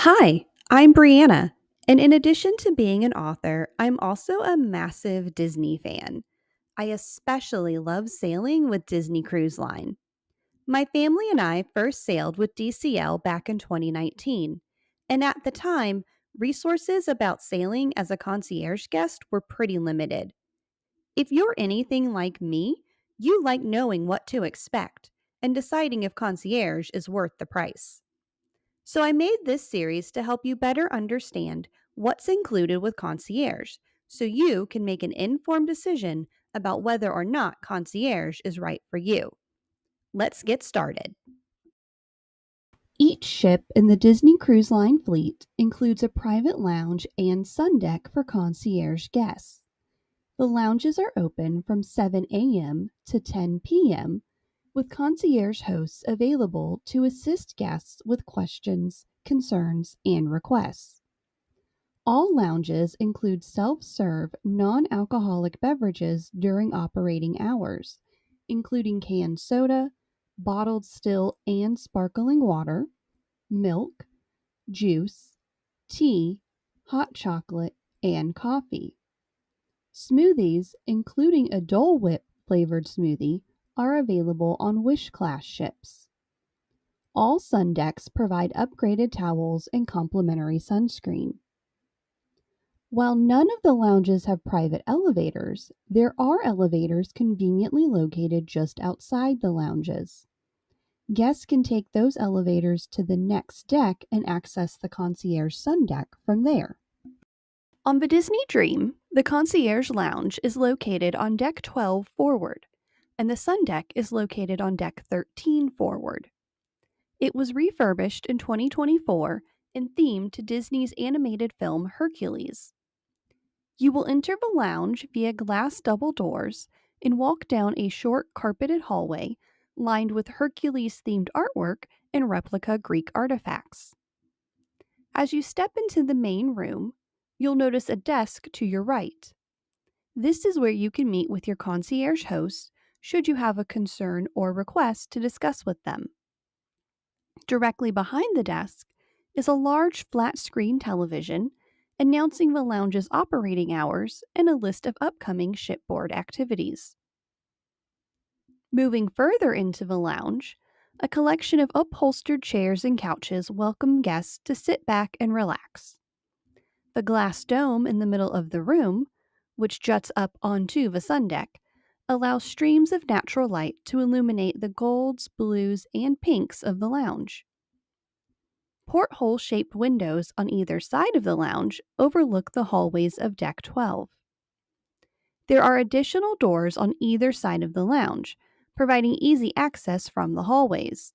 Hi, I'm Brianna, and in addition to being an author, I'm also a massive Disney fan. I especially love sailing with Disney Cruise Line. My family and I first sailed with DCL back in 2019, and at the time, resources about sailing as a concierge guest were pretty limited. If you're anything like me, you like knowing what to expect and deciding if concierge is worth the price. So I made this series to help you better understand what's included with concierge so you can make an informed decision about whether or not concierge is right for you. Let's get started. Each ship in the Disney Cruise Line fleet includes a private lounge and Sundeck for concierge guests. The lounges are open from 7 a.m. to 10 p.m., with concierge hosts available to assist guests with questions, concerns, and requests. All lounges include self-serve non-alcoholic beverages during operating hours, including canned soda, bottled still and sparkling water, milk, juice, tea, hot chocolate, and coffee. Smoothies, including a Dole Whip flavored smoothie, are available on Wish class ships. All Sundecks provide upgraded towels and complimentary sunscreen. While none of the lounges have private elevators, there are elevators conveniently located just outside the lounges. Guests can take those elevators to the next deck and access the concierge Sundeck from there. On the Disney Dream, the concierge lounge is located on deck 12 forward, and the Sundeck is located on deck 13 forward. It was refurbished in 2024 and themed to Disney's animated film Hercules. You will enter the lounge via glass double doors and walk down a short carpeted hallway lined with Hercules themed artwork and replica Greek artifacts. As you step into the main room, you'll notice a desk to your right. This is where you can meet with your concierge host should you have a concern or request to discuss with them. Directly behind the desk is a large flat screen television announcing the lounge's operating hours and a list of upcoming shipboard activities. Moving further into the lounge, a collection of upholstered chairs and couches welcome guests to sit back and relax. The glass dome in the middle of the room, which juts up onto the Sundeck, allows streams of natural light to illuminate the golds, blues, and pinks of the lounge. Porthole-shaped windows on either side of the lounge overlook the hallways of Deck 12. There are additional doors on either side of the lounge, providing easy access from the hallways.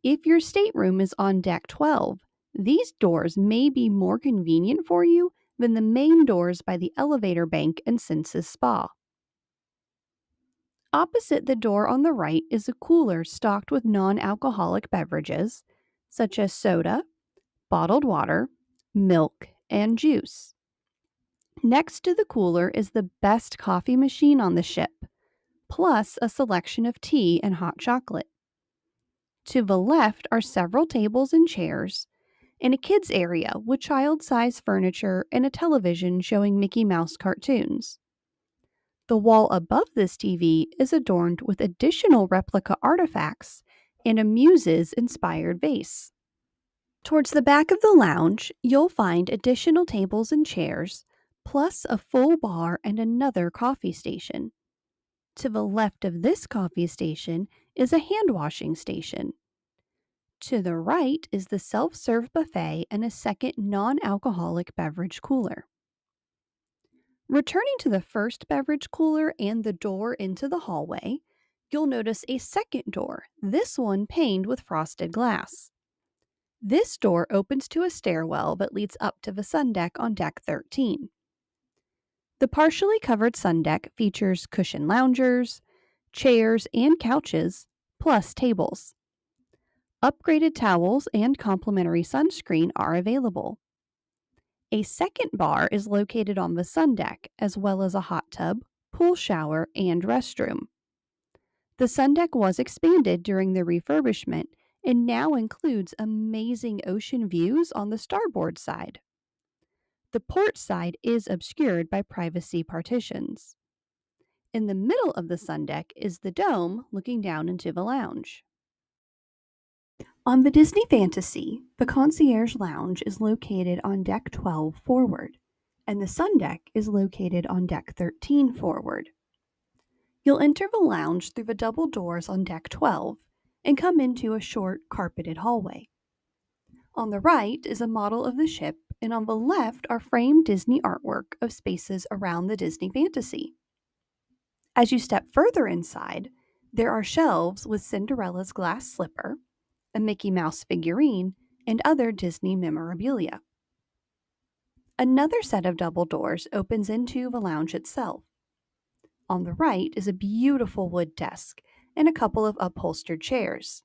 If your stateroom is on Deck 12, these doors may be more convenient for you than the main doors by the elevator bank and Senses Spa. Opposite the door on the right is a cooler stocked with non-alcoholic beverages, such as soda, bottled water, milk, and juice. Next to the cooler is the best coffee machine on the ship, plus a selection of tea and hot chocolate. To the left are several tables and chairs, and a kids' area with child-sized furniture and a television showing Mickey Mouse cartoons. The wall above this TV is adorned with additional replica artifacts and a Muses-inspired vase. Towards the back of the lounge, you'll find additional tables and chairs, plus a full bar and another coffee station. To the left of this coffee station is a hand-washing station. To the right is the self-serve buffet and a second non-alcoholic beverage cooler. Returning to the first beverage cooler and the door into the hallway, you'll notice a second door, this one paned with frosted glass. This door opens to a stairwell that leads up to the Sundeck on Deck 13. The partially covered Sundeck features cushioned loungers, chairs, and couches, plus tables. Upgraded towels and complimentary sunscreen are available. A second bar is located on the Sundeck, as well as a hot tub, pool shower, and restroom. The Sundeck was expanded during the refurbishment and now includes amazing ocean views on the starboard side. The port side is obscured by privacy partitions. In the middle of the Sundeck is the dome looking down into the lounge. On the Disney Fantasy, the Concierge Lounge is located on Deck 12 forward, and the Sundeck is located on Deck 13 forward. You'll enter the lounge through the double doors on Deck 12 and come into a short, carpeted hallway. On the right is a model of the ship, and on the left are framed Disney artwork of spaces around the Disney Fantasy. As you step further inside, there are shelves with Cinderella's glass slipper, a Mickey Mouse figurine, and other Disney memorabilia. Another set of double doors opens into the lounge itself. On the right is a beautiful wood desk and a couple of upholstered chairs.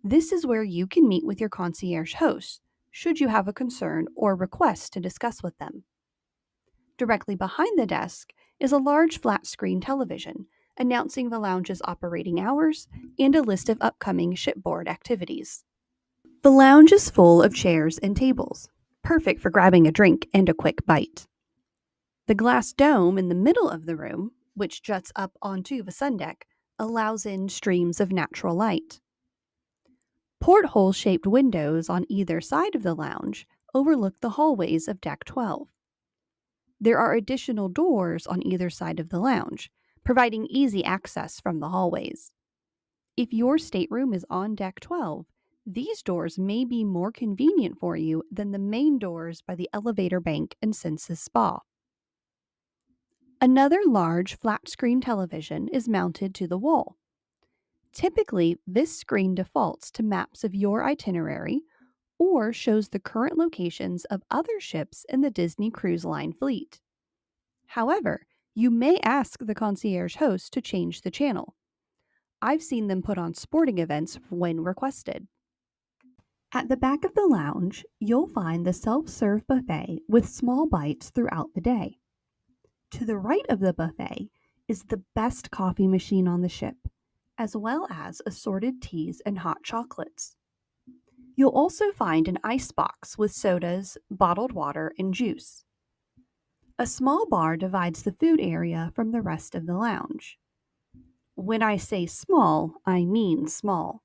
This is where you can meet with your concierge host, should you have a concern or request to discuss with them. Directly behind the desk is a large flat screen television announcing the lounge's operating hours and a list of upcoming shipboard activities. The lounge is full of chairs and tables, perfect for grabbing a drink and a quick bite. The glass dome in the middle of the room, which juts up onto the Sundeck, allows in streams of natural light. Porthole-shaped windows on either side of the lounge overlook the hallways of Deck 12. There are additional doors on either side of the lounge, providing easy access from the hallways. If your stateroom is on Deck 12, these doors may be more convenient for you than the main doors by the elevator bank and Senses Spa. Another large flat-screen television is mounted to the wall. Typically, this screen defaults to maps of your itinerary or shows the current locations of other ships in the Disney Cruise Line fleet. However, you may ask the concierge host to change the channel. I've seen them put on sporting events when requested. At the back of the lounge, you'll find the self-serve buffet with small bites throughout the day. To the right of the buffet is the best coffee machine on the ship, as well as assorted teas and hot chocolates. You'll also find an ice box with sodas, bottled water, and juice. A small bar divides the food area from the rest of the lounge. When I say small, I mean small.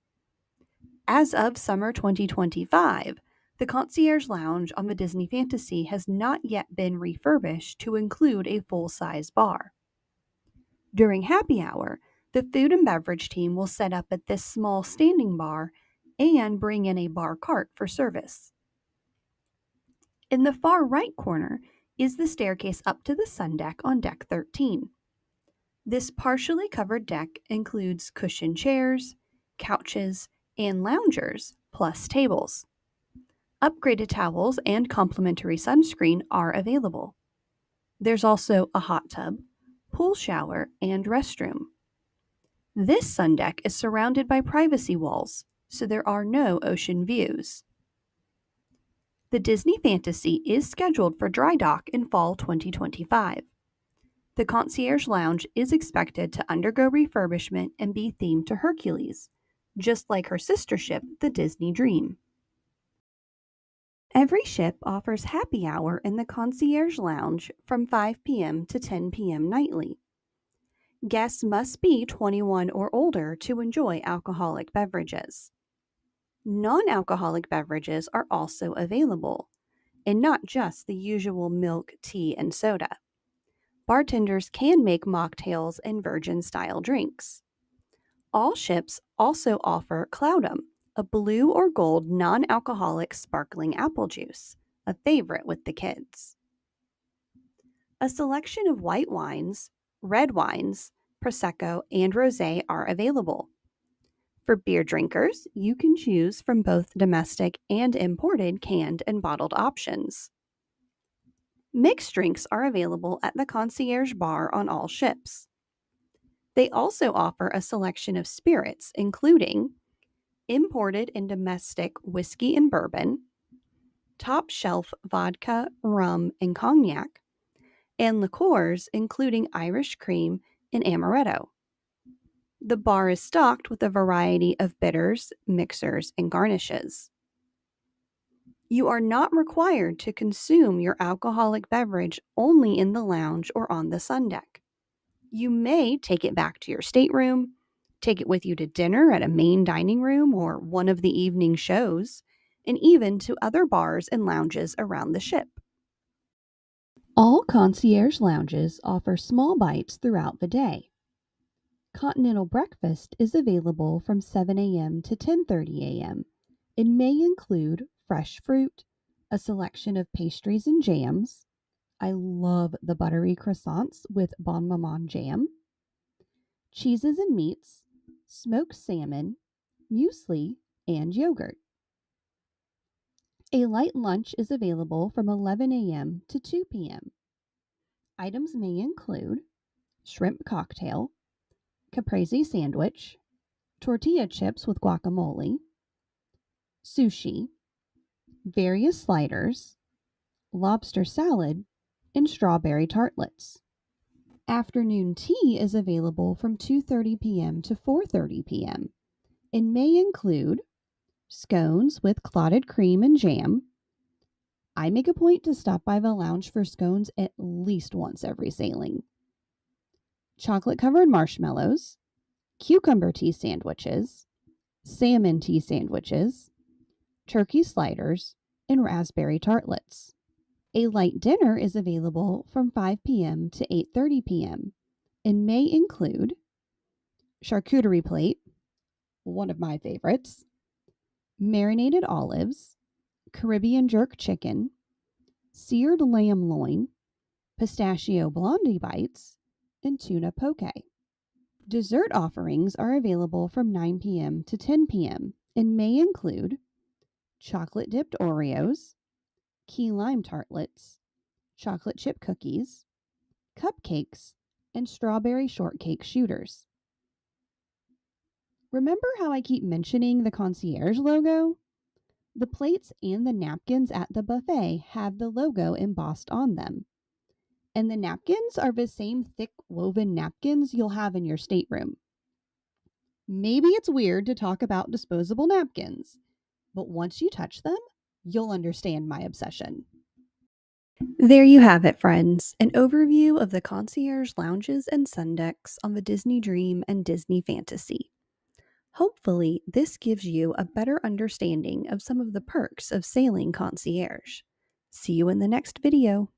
As of summer 2025, the Concierge Lounge on the Disney Fantasy has not yet been refurbished to include a full-size bar. During happy hour, the food and beverage team will set up at this small standing bar and bring in a bar cart for service. In the far right corner is the staircase up to the Sundeck on Deck 13. This partially covered deck includes cushioned chairs, couches, and loungers, plus tables. Upgraded towels and complimentary sunscreen are available. There's also a hot tub, pool shower, and restroom. This Sundeck is surrounded by privacy walls, so there are no ocean views. The Disney Fantasy is scheduled for dry dock in fall 2025. The Concierge Lounge is expected to undergo refurbishment and be themed to Hercules, just like her sister ship, the Disney Dream. Every ship offers happy hour in the Concierge Lounge from 5 p.m. to 10 p.m. nightly. Guests must be 21 or older to enjoy alcoholic beverages. Non-alcoholic beverages are also available, and not just the usual milk, tea, and soda. Bartenders can make mocktails and virgin-style drinks. All ships also offer Cloudum, a blue or gold non-alcoholic sparkling apple juice, a favorite with the kids. A selection of white wines, red wines, Prosecco, and Rosé are available. For beer drinkers, you can choose from both domestic and imported canned and bottled options. Mixed drinks are available at the Concierge Bar on all ships. They also offer a selection of spirits, including imported and domestic whiskey and bourbon, top shelf vodka, rum, and cognac, and liqueurs, including Irish cream and amaretto. The bar is stocked with a variety of bitters, mixers, and garnishes. You are not required to consume your alcoholic beverage only in the lounge or on the Sundeck. You may take it back to your stateroom, take it with you to dinner at a main dining room or one of the evening shows, and even to other bars and lounges around the ship. All concierge lounges offer small bites throughout the day. Continental breakfast is available from 7 a.m. to 10:30 a.m. and may include fresh fruit, a selection of pastries and jams. I love the buttery croissants with Bon Maman jam, cheeses and meats, smoked salmon, muesli, and yogurt. A light lunch is available from 11 a.m. to 2 p.m. Items may include shrimp cocktail, caprese sandwich, tortilla chips with guacamole, sushi, various sliders, lobster salad, and strawberry tartlets. Afternoon tea is available from 2:30 p.m. to 4:30 p.m. and may include scones with clotted cream and jam. I make a point to stop by the lounge for scones at least once every sailing. Chocolate-covered marshmallows, cucumber tea sandwiches, salmon tea sandwiches, turkey sliders, and raspberry tartlets. A light dinner is available from 5 p.m. to 8:30 p.m. and may include charcuterie plate, one of my favorites, marinated olives, Caribbean jerk chicken, seared lamb loin, pistachio blondie bites, and tuna poke. Dessert offerings are available from 9 p.m. to 10 p.m. and may include chocolate dipped Oreos, key lime tartlets, chocolate chip cookies, cupcakes, and strawberry shortcake shooters. Remember how I keep mentioning the concierge logo? The plates and the napkins at the buffet have the logo embossed on them. And the napkins are the same thick woven napkins you'll have in your stateroom. Maybe it's weird to talk about disposable napkins, but once you touch them, you'll understand my obsession. There you have it, friends, an overview of the concierge lounges and Sundecks on the Disney Dream and Disney Fantasy. Hopefully, this gives you a better understanding of some of the perks of sailing concierge. See you in the next video.